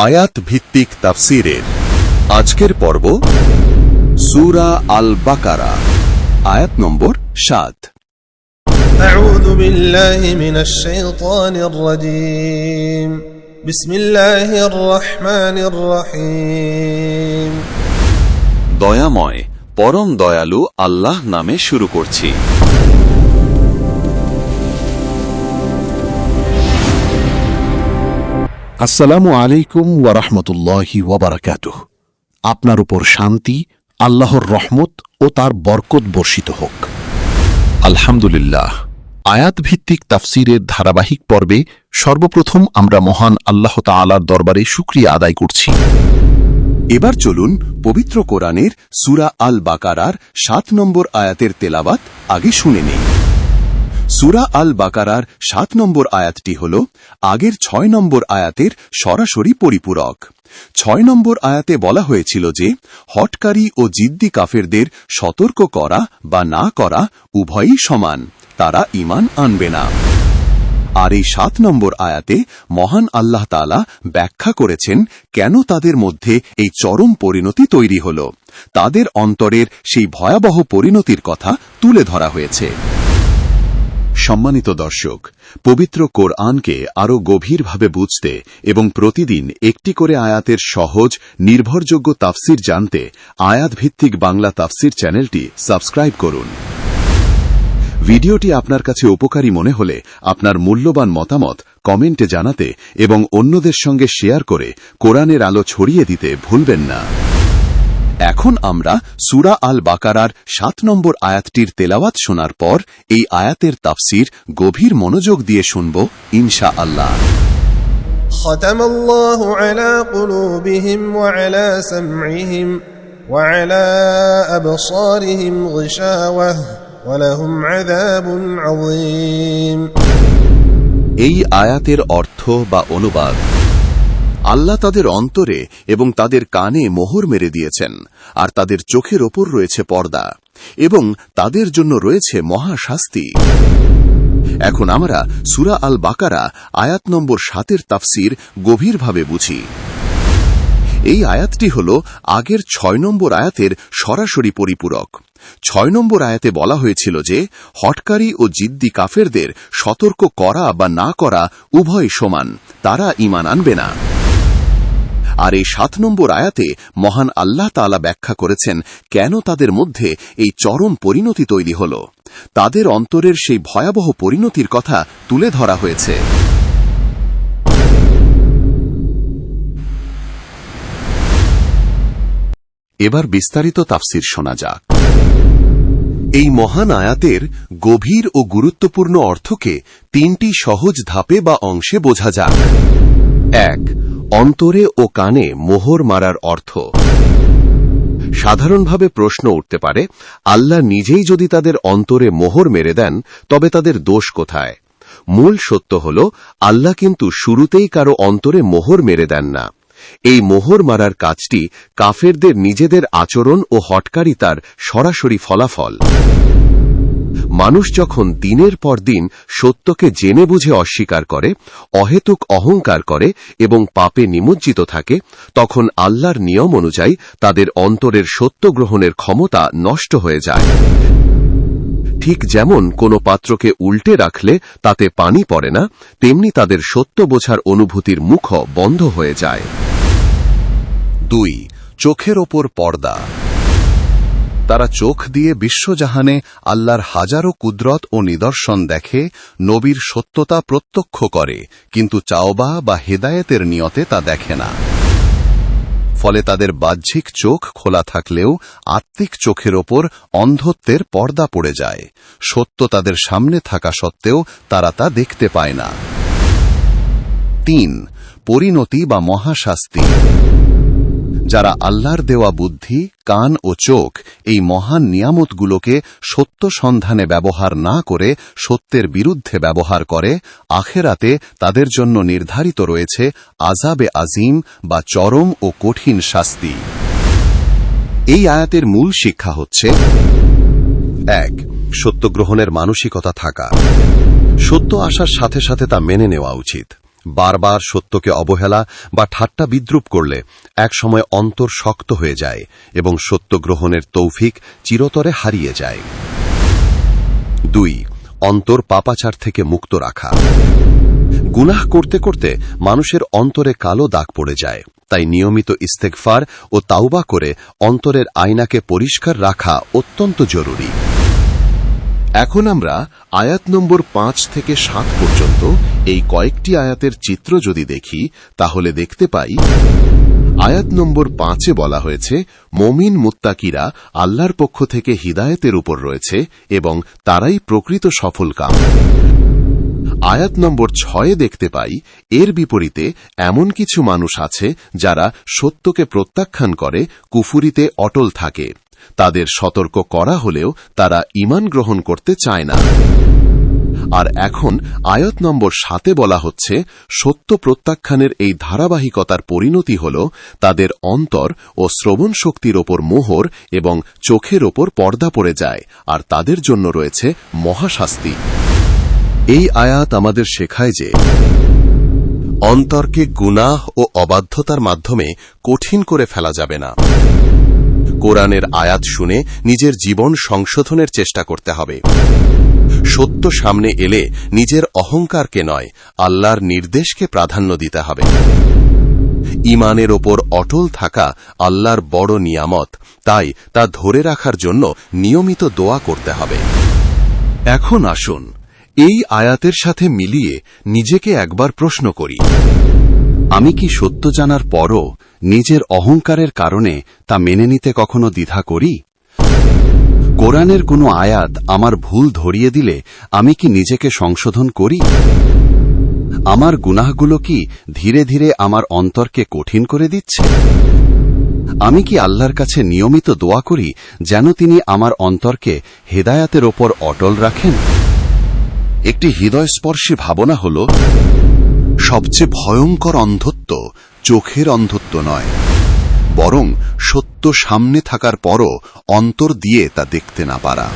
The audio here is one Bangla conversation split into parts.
আয়াত ভিত্তিক তাফসীরের আজকের পর্ব সূরা আল বাকারা আয়াত নম্বর 7। আউযু বিল্লাহি মিনাশ শাইতানির রাজীম বিসমিল্লাহির রহমানির রহিম। দয়াময় পরম দয়ালু আল্লাহ নামে শুরু করছি। আসসালামু আলাইকুম ওয়া রাহমাতুল্লাহি ওয়া বারাকাতুহু। আপনার উপর শান্তি, আল্লাহর রহমত ও তার বরকত বর্ষিত হোক। আলহামদুলিল্লাহ। আয়াত ভিত্তিক তাফসীরের ধারাবাহিক পর্বে সর্বপ্রথম আমরা মহান আল্লাহ তাআলার দরবারে শুকরিয়া আদায় করছি। এবার চলুন পবিত্র কোরআনের সূরা আল বাকারার 7 নম্বর আয়াতের তেলাওয়াত আগে শুনে নিই। সূরা আল বাকারার 7 নম্বর আয়াতটি হল আগের 6 নম্বর আয়াতের সরাসরি পরিপূরক। 6 নম্বর আয়াতে বলা হয়েছিল যে হঠকারী ও জিদ্দি কাফেরদের সতর্ক করা বা না করা উভয়ই সমান, তারা ঈমান আনবে না। আর এই 7 নম্বর আয়াতে মহান আল্লাহ তাআলা ব্যাখ্যা করেছেন কেন তাদের মধ্যে এই চরম পরিণতি তৈরি হল। তাদের অন্তরের সেই ভয়াবহ পরিণতির কথা তুলে ধরা হয়েছে। সম্মানিত দর্শক, পবিত্র কোরআনকে আরও গভীরভাবে বুঝতে এবং প্রতিদিন একটি করে আয়াতের সহজ নির্ভরযোগ্য তাফসীর জানতে আয়াত ভিত্তিক বাংলা তাফসীর চ্যানেলটি সাবস্ক্রাইব করুন। ভিডিওটি আপনার কাছে উপকারী মনে হলে আপনার মূল্যবান মতামত কমেন্টে জানাতে এবং অন্যদের সঙ্গে শেয়ার করে কোরআনের আলো ছড়িয়ে দিতে ভুলবেন না। এখন আমরা সূরা আল বাকারার 7 নম্বর আয়াতটির তেলাওয়াত শোনার পর এই আয়াতের তাফসীর গভীর মনোযোগ দিয়ে শুনব ইনশাআল্লাহ। খাতামাল্লাহু আলা কুলুবিহিম ওয়া আলা সামঈহিম ওয়া আলা আবসারিহিম গিশাওয়াহ ওয়া লাহুম আযাবুন আযীম। এই আয়াতের অর্থ বা অনুবাদ: আল্লাহ তাদের অন্তরে এবং তাদের কানে মোহর মেরে দিয়েছেন, আর তাদের চোখের ওপর রয়েছে পর্দা, এবং তাদের জন্য রয়েছে মহাশাস্তি। এখন আমরা সূরা আল বাকারা আয়াত নম্বর 7 তাফসীর গভীরভাবে বুঝি। এই আয়াতটি হল আগের 6 নম্বর আয়াতের সরাসরি পরিপূরক। 6 নম্বর আয়াতে বলা হয়েছিল যে হঠকারী ও জিদ্দি কাফেরদের সতর্ক করা বা না করা উভয় সমান, তারা ঈমান আনবে না। আর এই 7 নম্বর আয়াতে মহান আল্লাহ তাআলা ব্যাখ্যা করেছেন কেন তাদের মধ্যে এই চরম পরিণতি তৈরি হল। তাদের অন্তরের সেই ভয়াবহ পরিণতির কথা তুলে ধরা হয়েছে। এবার বিস্তারিত তাফসীর শোনা যাক। এই মহান আয়াতের গভীর ও গুরুত্বপূর্ণ অর্থকে 3টি সহজ ধাপে বা অংশে বোঝা যাক। 1. অন্তরে ও কানে মোহর মারার অর্থ। সাধারণভাবে প্রশ্ন উঠতে পারে, আল্লাহ নিজেই যদি তাদের অন্তরে মোহর মেরে দেন তবে তাদের দোষ কোথায়? মূল সত্য হল, আল্লাহ কিন্তু শুরুতেই কারো অন্তরে মোহর মেরে দেন না। এই মোহর মারার কাজটি কাফেরদের নিজেদের আচরণ ও হঠকারিতার সরাসরি ফলাফল। মানুষ যখন দিনের পর দিন সত্যকে জেনে বুঝে অস্বীকার করে, অহেতুক অহংকার করে এবং পাপে নিমজ্জিত থাকে, তখন আল্লাহর নিয়ম অনুযায়ী তাদের অন্তরের সত্য গ্রহণের ক্ষমতা নষ্ট হয়ে যায়। ঠিক যেমন কোনো পাত্রকে উল্টে রাখলে তাতে পানি পড়ে না, তেমনি তাদের সত্য বোঝার অনুভূতির মুখ বন্ধ হয়ে যায়। 2. চোখের ওপর পর্দা। তারা চোখ দিয়ে বিশ্বজাহানে আল্লাহর হাজারো কুদরত ও নিদর্শন দেখে, নবীর সত্যতা প্রত্যক্ষ করে, কিন্তু চাওবা বা হেদায়েতের নিয়তে তা দেখে না। ফলে তাদের বাহ্যিক চোখ খোলা থাকলেও আত্মিক চোখের ওপর অন্ধত্বের পর্দা পড়ে যায়। সত্য তাদের সামনে থাকা সত্ত্বেও তারা তা দেখতে পায় না। 3. পরিণতি বা মহাশাস্তি। যারা আল্লাহর দেওয়া বুদ্ধি, কান ও চোখ, এই মহান নিয়ামতগুলোকে সত্য সন্ধানে ব্যবহার না করে সত্যের বিরুদ্ধে ব্যবহার করে, আখেরাতে তাদের জন্য নির্ধারিত রয়েছে আযাবে আজিম বা চরম ও কঠিন শাস্তি। এই আয়াতের মূল শিক্ষা হচ্ছে: 1. সত্য গ্রহণের মানসিকতা থাকা। সত্য আসার সাথে সাথে তা মেনে নেওয়া উচিত। বারবার সত্যকে অবহেলা বা ঠাট্টা বিদ্রুপ করলে একসময় অন্তর শক্ত হয়ে যায় এবং সত্য গ্রহণের তৌফিক চিরতরে হারিয়ে যায়। 2. অন্তর পাপাচার থেকে মুক্ত রাখা। গুনাহ করতে করতে মানুষের অন্তরে কালো দাগ পড়ে যায়, তাই নিয়মিত ইস্তেগফার ও তাওবা করে অন্তরের আয়নাকে পরিষ্কার রাখা অত্যন্ত জরুরি। এখন আমরা আয়াত নম্বর 5 থেকে 7 পর্যন্ত এই কয়েকটি আয়াতের চিত্র যদি দেখি তাহলে দেখতে পাই, আয়াত নম্বর 5-এ বলা হয়েছে মুমিন মুত্তাকিরা আল্লাহর পক্ষ থেকে হিদায়াতের উপর রয়েছে এবং তারাই প্রকৃত সফলকাম। আয়াত নম্বর 6-এ দেখতে পাই এর বিপরীতে এমন কিছু মানুষ আছে যারা সত্যকে প্রত্যাখ্যান করে কুফুরিতে অটল থাকে। তাদের সতর্ক করা হলেও তারা ঈমান গ্রহণ করতে চায় না। আর এখন আয়াত নম্বর 7-এ বলা হচ্ছে সত্য প্রত্যাখ্যানের এই ধারাবাহিকতার পরিণতি হল তাদের অন্তর ও শ্রবণ শক্তির ওপর মোহর এবং চোখের ওপর পর্দা পড়ে যায়, আর তাদের জন্য রয়েছে মহাশাস্তি। এই আয়াত আমাদের শেখায় যে অন্তরকে গুনাহ ও অবাধ্যতার মাধ্যমে কঠিন করে ফেলা যাবে না। কোরআনের আয়াত শুনে নিজের জীবন সংশোধনের চেষ্টা করতে হবে। সত্য সামনে এলে নিজের অহংকারকে নয়, আল্লাহর নির্দেশকে প্রাধান্য দিতে হবে। ঈমানের ওপর অটল থাকা আল্লাহর বড় নিয়ামত, তাই তা ধরে রাখার জন্য নিয়মিত দোয়া করতে হবে। এখন আসুন এই আয়াতের সাথে মিলিয়ে নিজেকে একবার প্রশ্ন করি, আমি কি সত্য জানার পরও নিজের অহংকারের কারণে তা মেনে নিতে কখনো দ্বিধা করি? কোরআনের কোনো আয়াত আমার ভুল ধরিয়ে দিলে আমি কি নিজেকে সংশোধন করি? আমার গুনাহগুলো কি ধীরে ধীরে আমার অন্তরকে কঠিন করে দিচ্ছে? আমি কি আল্লাহর কাছে নিয়মিত দোয়া করি যেন তিনি আমার অন্তরকে হেদায়াতের ওপর অটল রাখেন? একটি হৃদয়স্পর্শী ভাবনা হল, সবচেয়ে ভয়ঙ্কর অন্ধত্ব চোখের অন্ধত্ব নয়, বরং সত্য সামনে থাকার পরও অন্তর দিয়ে তা দেখতে না পারা।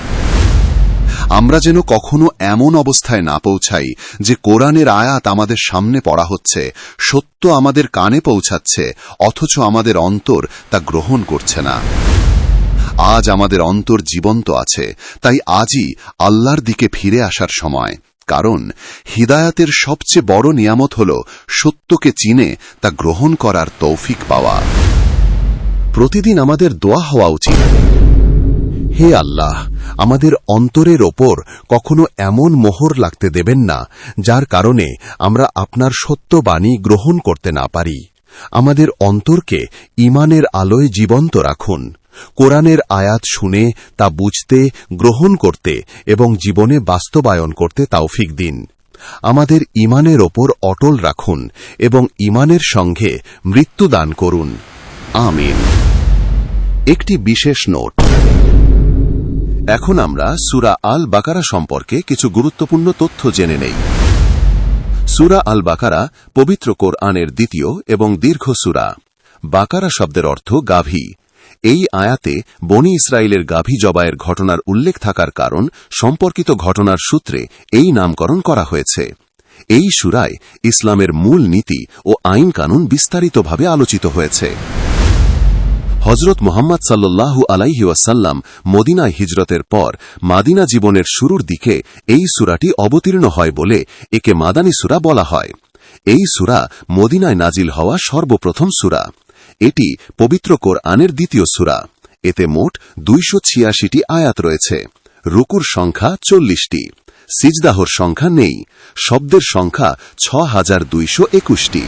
আমরা যেন কখনো এমন অবস্থায় না পৌঁছাই যে কোরআনের আয়াত আমাদের সামনে পড়া হচ্ছে, সত্য আমাদের কানে পৌঁছাচ্ছে, অথচ আমাদের অন্তর তা গ্রহণ করছে না। আজ আমাদের অন্তর জীবন্ত আছে, তাই আজই আল্লাহর দিকে ফিরে আসার সময়। কারণ হিদায়াতের সবচেয়ে বড় নিয়ামত হল সত্যকে চিনে তা গ্রহণ করার তৌফিক পাওয়া। প্রতিদিন আমাদের দোয়া হওয়া উচিত, হে আল্লাহ, আমাদের অন্তরের ওপর কখনো এমন মোহর লাগতে দেবেন না যার কারণে আমরা আপনার সত্য বাণী গ্রহণ করতে না পারি। আমাদের অন্তরকে ঈমানের আলোয় জীবন্ত রাখুন। কোরআনের আয়াত শুনে তা বুঝতে, গ্রহণ করতে এবং জীবনে বাস্তবায়ন করতে তৌফিক দিন। আমাদের ঈমানের ওপর অটল রাখুন এবং ঈমানের সঙ্গে মৃত্যু দান করুন। আমিন। একটি বিশেষ নোট, এখন আমরা সূরা আল বাকারা সম্পর্কে কিছু গুরুত্বপূর্ণ তথ্য জেনে নেই। সূরা আল বাকারা পবিত্র কোরআনের দ্বিতীয় এবং দীর্ঘ সূরা। বাকারা শব্দের অর্থ গাভী। এই আয়াতে বনি ইসরায়েলের গাভী জবাইয়ের ঘটনার উল্লেখ থাকার কারণ সম্পর্কিত ঘটনার সূত্রে এই নামকরণ করা হয়েছে। এই সূরায় ইসলামের মূল নীতি ও আইন কানুন বিস্তারিতভাবে আলোচিত হয়েছে। হযরত মুহাম্মদ সাল্লাল্লাহু আলাইহি ওয়াসাল্লাম মদিনায় হিজরতের পর মাদিনা জীবনের শুরুর দিকে এই সূরাটি অবতীর্ণ হয় বলে একে মাদানী সূরা বলা হয়। এই সূরা মদিনায় নাজিল হওয়া সর্বপ্রথম সূরা। এটি পবিত্র কোরআনের দ্বিতীয় সূরা। এতে মোট 286টি আয়াত রয়েছে। রুকুর সংখ্যা 40টি, সিজদাহর সংখ্যা নেই, শব্দের সংখ্যা 6221টি।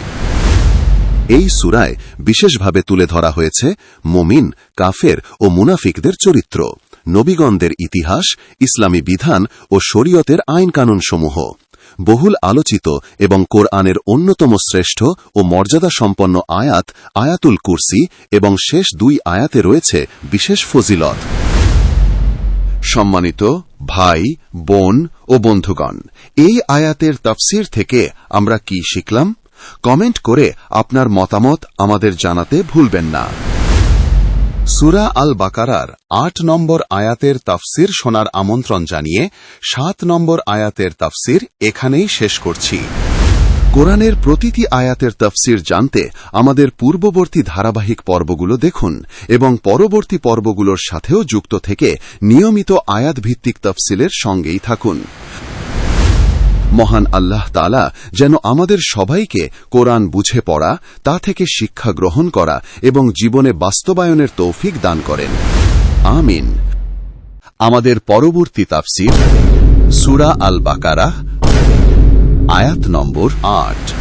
এই সূরায় বিশেষভাবে তুলে ধরা হয়েছে মুমিন, কাফের ও মুনাফিকদের চরিত্র, নবীগণদের ইতিহাস, ইসলামী বিধান ও শরীয়তের আইন কানুনসমূহ। বহুল আলোচিত এবং কোরআনের অন্যতম শ্রেষ্ঠ ও মর্যাদা সম্পন্ন আয়াত আয়াতুল কুরসি এবং শেষ 2 আয়াতে রয়েছে বিশেষ ফজিলত। সম্মানিত ভাই, বোন ও বন্ধুগণ, এই আয়াতের তাফসীর থেকে আমরা কি শিখলাম? কমেন্ট করে আপনার মতামত আমাদের জানাতে ভুলবেন না। সূরা আল বাকারার 8 নম্বর আয়াতের তাফসীর শোনার আমন্ত্রণ জানিয়ে 7 নম্বর আয়াতের তাফসীর এখানেই শেষ করছি। কোরআনের প্রতিটি আয়াতের তাফসির জানতে আমাদের পূর্ববর্তী ধারাবাহিক পর্বগুলো দেখুন এবং পরবর্তী পর্বগুলোর সাথেও যুক্ত থেকে নিয়মিত আয়াতভিত্তিক তাফসিলের সঙ্গেই থাকুন। মহান আল্লাহ তাআলা যেন আমাদের সবাইকে কোরআন বুঝে পড়া, তা থেকে শিক্ষা গ্রহণ করা এবং জীবনে বাস্তবায়নের তৌফিক দান করেন। আমিন। আমাদের পরবর্তী তাফসির সূরা আল বাকারাহ, আয়াত নম্বর 8।